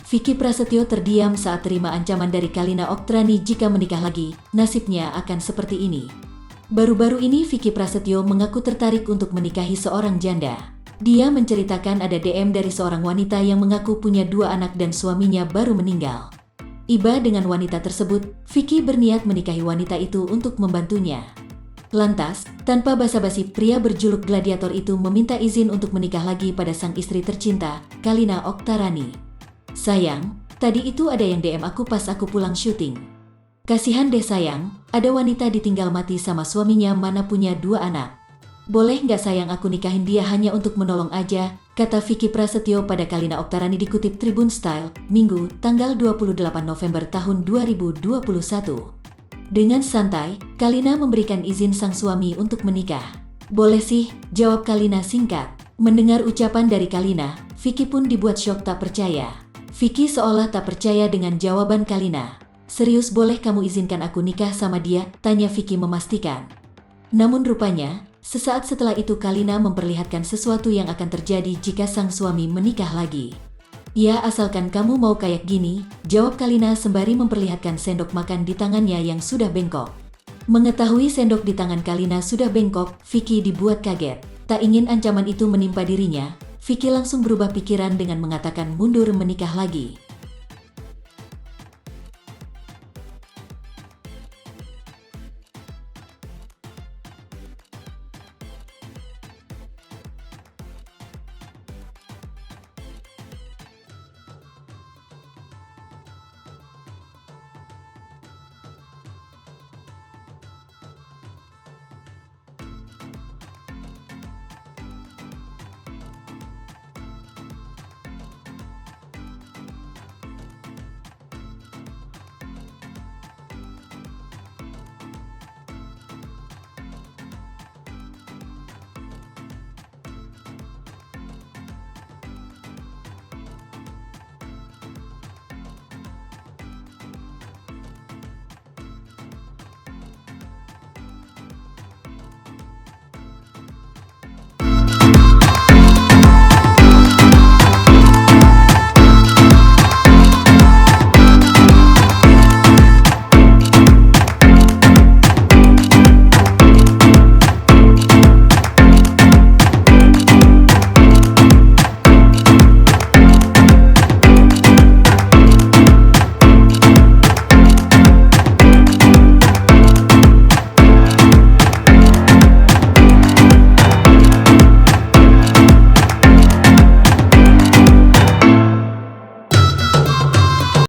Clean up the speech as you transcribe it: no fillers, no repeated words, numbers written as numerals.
Vicky Prasetyo terdiam saat terima ancaman dari Kalina Oktrani jika menikah lagi, nasibnya akan seperti ini. Baru-baru ini Vicky Prasetyo mengaku tertarik untuk menikahi seorang janda. Dia menceritakan ada DM dari seorang wanita yang mengaku punya 2 anak dan suaminya baru meninggal. Iba dengan wanita tersebut, Vicky berniat menikahi wanita itu untuk membantunya. Lantas, tanpa basa-basi, pria berjuluk gladiator itu meminta izin untuk menikah lagi pada sang istri tercinta, Kalina Oktarani. Sayang, tadi itu ada yang DM aku pas aku pulang syuting. Kasihan deh sayang, ada wanita ditinggal mati sama suaminya mana punya 2 anak. Boleh nggak sayang aku nikahin dia hanya untuk menolong aja, kata Vicky Prasetyo pada Kalina Oktarani dikutip Tribun Style, Minggu, tanggal 28 November tahun 2021. Dengan santai, Kalina memberikan izin sang suami untuk menikah. Boleh sih, jawab Kalina singkat. Mendengar ucapan dari Kalina, Vicky pun dibuat syok tak percaya. Vicky seolah tak percaya dengan jawaban Kalina. Serius boleh kamu izinkan aku nikah sama dia? Tanya Vicky memastikan. Namun rupanya, sesaat setelah itu Kalina memperlihatkan sesuatu yang akan terjadi jika sang suami menikah lagi. Ya asalkan kamu mau kayak gini, jawab Kalina sembari memperlihatkan sendok makan di tangannya yang sudah bengkok. Mengetahui sendok di tangan Kalina sudah bengkok, Vicky dibuat kaget. Tak ingin ancaman itu menimpa dirinya, Vicky langsung berubah pikiran dengan mengatakan mundur menikah lagi.